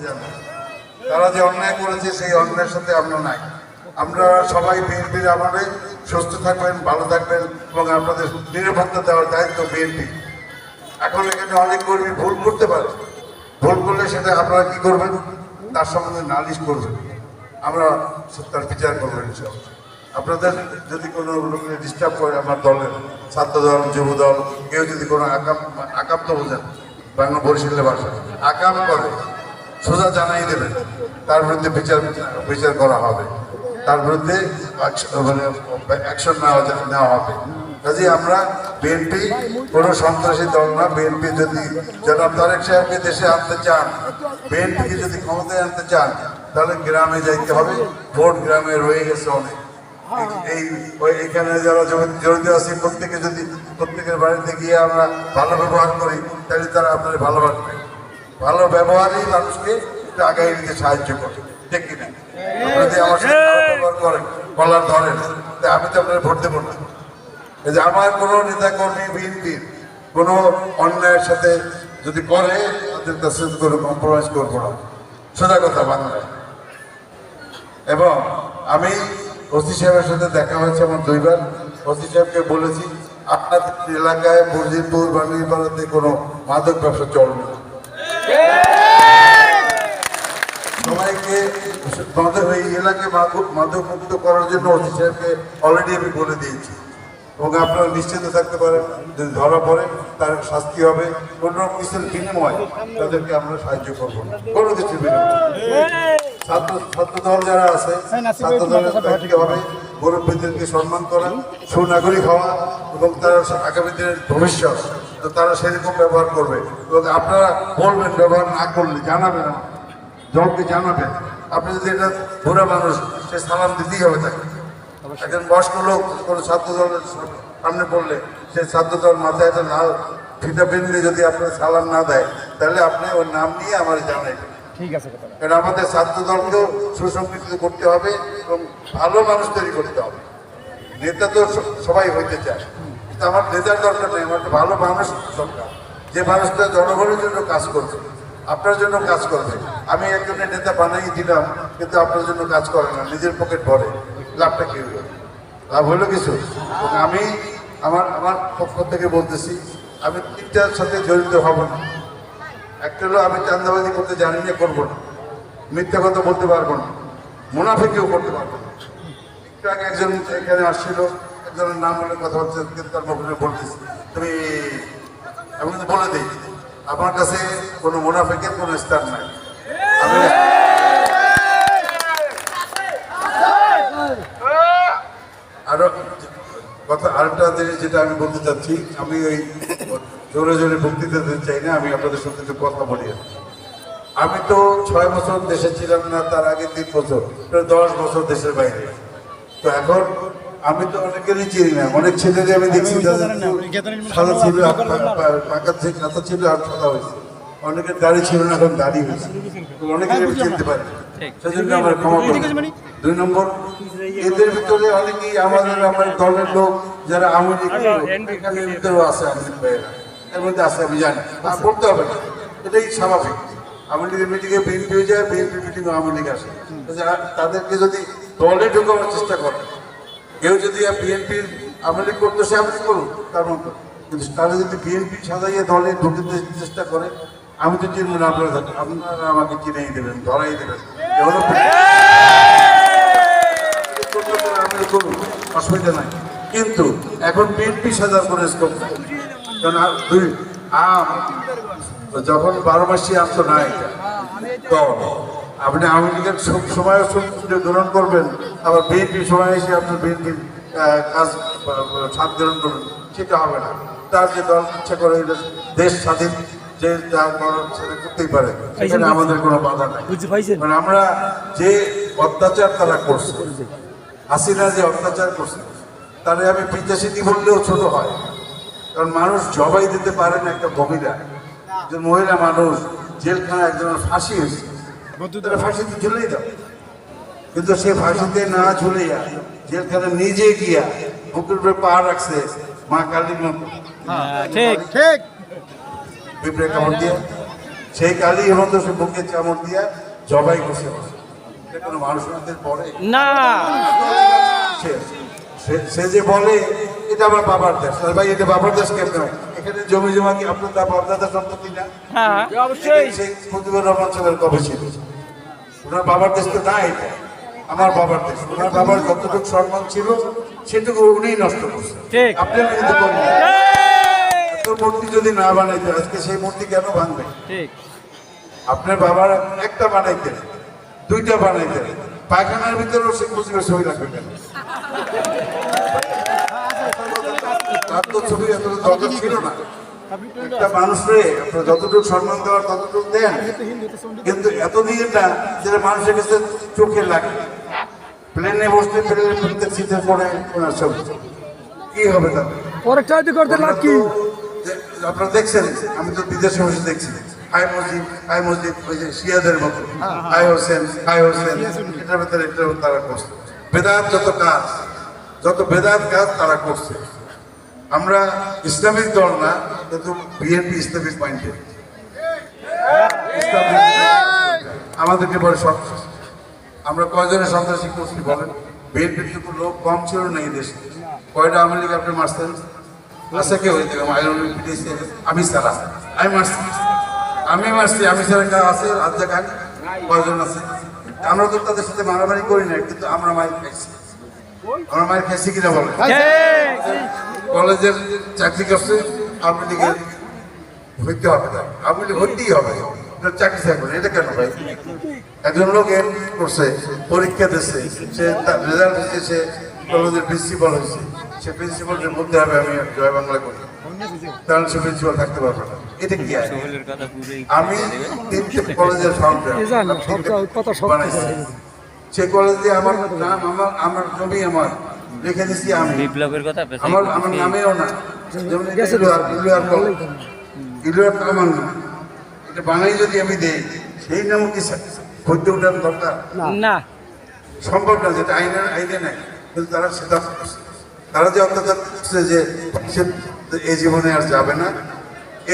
জানে তারা যে অন্যায় করেছে সেই অন্যায়ের সাথে আমরা নাই। আমরা সবাই বিএনপির আমলে সুস্থ থাকবেন, ভালো থাকবেন এবং আপনাদের নিরাপত্তা দেওয়ার দায়িত্ব বিএনপি। এখন এখানে অনেক কর্মী ভুল করতে পারে, ভুল করলে সেটা আপনারা কি করবেন, তার সম্বন্ধে নালিশ করবেন, আমরা তার বিচার করবেন। ইনশাআল্লাহ আপনাদের যদি কোনো লোকের ডিস্টার্ব করে, আমার দলের ছাত্রদল, যুবদল, কেউ যদি কোনো আকাম তো বোঝেন বাংলা বরিশালের ভাষা, আকাম করে সোজা জানাই দেবেন, তার বিরুদ্ধে বিচার করা হবে, তার বিরুদ্ধে মানে অ্যাকশন নেওয়া হবে। কাজে আমরা বিএনপি কোনো সন্ত্রাসী দল না। বিএনপি যদি জনাব তারেক সাহেবকে দেশে আনতে চান, বিএনপিকে যদি ক্ষমতায় আনতে চান, তাহলে গ্রামে যাইতে হবে। ভোট গ্রামে রয়ে গেছে অনেক। এইখানে যারা জড়িত আছে প্রত্যেকের বাড়িতে গিয়ে আমরা ভালো ব্যবহার করি, তাহলে তারা আপনাদের ভালোবাসবে। ভালো ব্যবহারই মানুষকে একটু আগায় নিতে সাহায্য করে, ঠিক কিনা? আপনারা যদি আমার সাথে ব্যবহার করেন, বলার ধরেন, আমি তো আপনার ভোট দেবো না। এই যে আমার কোনো নেতা কর্মী বিএনপির কোনো অন্যায়ের সাথে যদি করে, তাদের কাছে কোনো কম্প্রোমাইজ করবো না, সোজা কথা বাংলায়। এবং আমি ওসি সাহেবের সাথে দেখা হয়েছে আমার 2 বার। ওসি সাহেবকে বলেছি, আপনাদের এলাকায় মসজিদপুর বাণীপাড়াতে কোনো মাদক ব্যবসা চলবে না। সবাইকে এই এলাকায় মাদক মুক্ত করার জন্য ওসি সাহেবকে অলরেডি আমি বলে দিয়েছি। এবং আপনারা নিশ্চিত থাকতে পারেন, যদি ধরা পড়ে তার শাস্তি হবে। কোনো কিছুর বিনিময় তাদেরকে আমরা সাহায্য করবো না, কোনো কিছুর বিনিময়। ছাত্রদল যারা আছে, ছাত্রদলের দায়িত্ব হবে মুরব্বীদেরকে সম্মান করা, সুনাগরিক হওয়া এবং তারা আগামী দিনের ভবিষ্যৎ, তো তারা সেরকম ব্যবহার করবে। এবং আপনারা বলবেন, ব্যবহার না করলে জানাবেন, দলকে জানাবেন। আপনি যদি এটা বুড়া মানুষ, সে সালাম দিতেই হবে তাকে। একজন বয়স্ক লোক কোনো ছাত্রদলের সামনে পড়লে সে ছাত্রদল মাথায় একটা লাল ফিতা বেঁধে যদি আপনার সালাম না দেয়, তাহলে আপনি ওর নাম নিয়ে আমার জানাইবেন। ঠিক আছে, কারণ আমাদের ছাত্রদলকেও সুসংগঠিত করতে হবে এবং ভালো মানুষ তৈরি করতে হবে। নেতা তো সবাই হইতে চায়, কিন্তু আমার নেতার দরকার নেই, আমার ভালো মানুষ দরকার, যে মানুষটা জনগণের জন্য কাজ করবে, আপনার জন্য কাজ করবে। আমি একজনের নেতা বানাই দিলাম, কিন্তু আপনার জন্য কাজ করে না, নিজের পকেট ভরে, লাভটা কি হলো? লাভ হলো কিছু? আমি আমার পক্ষ থেকে বলতেছি, আমি 3টার সাথে জড়িত হব না। একটা হলো আমি চাঁদাবাজি করতে জানি না, করবো না, মিথ্যা কথা বলতে পারবো না, মুনাফিকেও করতে পারবো না। একটু আগে একজন এখানে আসছিল, একজনের নাম বলে কথা বলছে, তার মুখে বলতেছি, তুমি আমি কিন্তু বলে দিই, আমার কাছে কোনো মুনাফিকের কোনো স্থান নাই। আমি আরো কথা আরেকটা জিনিস যেটা আমি বলতে চাচ্ছি, আমি ওই জোরে জোরে বক্তৃতা দিতে চাই না, আমি আপনাদের সাথে একটু কথা বলি। আমি তো 6 বছর দেশে ছিলাম না, তার আগে 3 বছর, প্রায় 10 বছর দেশের বাইরে। তো এখন আমি তো অনেকেরই চিনি না, অনেক ছেলেদের আমি দেখছি সাদা ছিল, পাকা কাঁচা ছিল আর সাদা হয়েছে, অনেকের দাড়ি ছিল না, এখন দাড়ি হয়েছে, অনেকের আমি চিনতে পারি, সেজন্য আমার ক্ষমা করি। 2 নম্বর, এদের ভিতরে অনেকেই আমার দলের লোক যারা আওয়ামী লীগের ভিতরেও আছে, আমাদের ভাইয়েরা এর মধ্যে আছে, আমি জানি, আর বলতে হবে না, এটাই স্বাভাবিক। আওয়ামী লীগের মিটিংয়ে বিএনপি হয়ে যায়, বিএনপি মিটিংয়ে আওয়ামী লীগ আসে। তাদেরকে যদি দলে ঢোকানোর চেষ্টা করে, কেউ যদি বিএনপির আওয়ামী লীগ করতো, সে আওয়ামী লীগ করুক তার মতো, কিন্তু তারা যদি বিএনপি সাজাইয়ে দলে ঢুকতে চেষ্টা করে, আমি তো চিনব না, আপনারা আমাকে চিনেই দেবেন, ধরাই দেবেন, অসুবিধা নাই। কিন্তু এখন বিএনপি সাজার কোনো স্কোপ নাই, কারণ যখন 12 মাসি আম তো নাই, তো আপনি আওয়ামী লীগের সময় গ্রহণ করবেন, আবার বিএনপির সময় এসে আপনার বিএনপির কাজ সাথ গ্রহণ করবেন, সেটা হবে না। তার যে দল ইচ্ছা করে দেশ স্বাধীন, যে যা করার সেটা করতেই পারে, সেখানে আমাদের কোনো বাধা নাই। মানে আমরা যে অত্যাচার তারা করছে, হাসিনা যে অত্যাচার করছে, তাহলে আমি 85 বললেও ছোট হয়। কারণ মানুষ জবাই দিতে পারে না, একটা মহিলা, একজন মহিলা মানুষ জেলখানা, একজনের ফাঁসি হয়েছে, ফাঁসিতে ঝুলেই দাও, কিন্তু সে ফাঁসিতে না ঝুলিয়া জেলখানা নিজে গিয়া বুকের উপরে পা রাখছে, মা কালীর মতো, ঠিক পিঁপড়ে কামড় দিয়ে সেই কালীর মতো সে বুকে চামড় দিয়া জবাই করছে। এটা কোনো মানুষদের পরে না, সে যে বলে এটা আমার বাবার দেশ, আর ভাই এটা বাবার দেশ কেমন? এখানে জমি জমা কি আপনার তার বাপদাদার সম্পত্তি না? হ্যাঁ অবশ্যই। সেই মুজিবুর রহমান সাহেবের কবে ছিল? ওনার বাবার দেশ তো না, এটা আমার বাবার দেশ। ওনার বাবার যতটুকু সম্মান ছিল সেটুকু উনিই নষ্ট করছে। ঠিক। আপনি আমি কিন্তু করি না। এত মূর্তি যদি না বানাইতে আজকে সেই মূর্তি কেন ভাঙবে? ঠিক। আপনার বাবার একটা বানাইতেন, দুইটা বানাইতেন, পায়খানার ভিতরেও শেখ মুজিবের ছবি রাখবেন কেন? তার তো ছবি এত দরকার ছিল না। একটা মানুষরে আপনার যতটুকু সম্মান দেওয়ার ততটুকু দেন, কিন্তু এত দিয়ে না যেটা মানুষের কাছে চোখে লাগে। প্লেনে বসতে প্লেনের প্রত্যেক সিটে পড়ে ওনার ছবি, কি হবে তাহলে? আপনারা দেখছেন, আমি তো বিদেশে বসে দেখছি, হাই মসজিদ ওই যে শিয়াদের মতো হাই হোসেন এটার ভেতরে তারা করছে বেদাত, যত বেদাত কাজ তারা করছে। আমরা ইসলামিক দল না, কিন্তু বিএনপি ইসলামিক মাইন্ডেড। আমাদেরকে বলে সন্ত্রাস। আমরা কয়জনের সন্ত্রাসী করছি বলেন? বিএনপির তো লোক কম ছিল না এই দেশে। কয়টা আওয়ামী লীগ আপনি মারছেন? আচ্ছা কেউ আমি ছাড়া আমি মারছি, আমি ছাড়া কেউ আছে? রাজ্যা খান কয়জন আছে? আমরা তো তাদের সাথে মারামারি করি না, কিন্তু আমরা মায়ের খাইছি। আমরা মায়ের খাইছি কিনা বলেন? কলেজের চাকরি করছে, আওয়ামী লীগের হইতে হবে না, আওয়ামী লীগ হইতেই হবে, চাকরি থাকবে না। এটা কেন ভাই? একজন লোক এম করছে, পরীক্ষা দিচ্ছে, সে তার রেজাল্ট হচ্ছে, সে কলেজের প্রিন্সিপাল হয়েছে, সে প্রিন্সিপালের মধ্যে হবে আমি জয় বাংলা করি, তাহলে সে প্রিন্সিপাল থাকতে পারবে না। এটা কি? আমি তিনটে কলেজের ফাউন্ডার বানাইছি, সে কলেজে আমার নাম, আমার জমি আমার লিখে দিচ্ছি আমি, আমার নামেও না, যেমন ইলুয়ার আমার না, এটা বানাই যদি আমি দেই, সেই নামও কি হইতে ওঠার দরকার না, সম্ভব না, যেটা আইনে নাই। কিন্তু তারা সেটা করছে, তারা যে অত্যাচার করছে যে সে এই জীবনে আর যাবে না,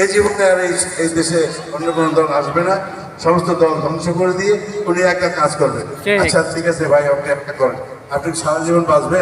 এই জীবনে আর এই দেশে অন্য কোনো দল আসবে না, সমস্ত দল ধ্বংস করে দিয়ে উনি একটা কাজ করবেন। আচ্ছা ঠিক আছে ভাই, আপনি একটা করেন, আপনি সারা জীবন বাঁচবেন।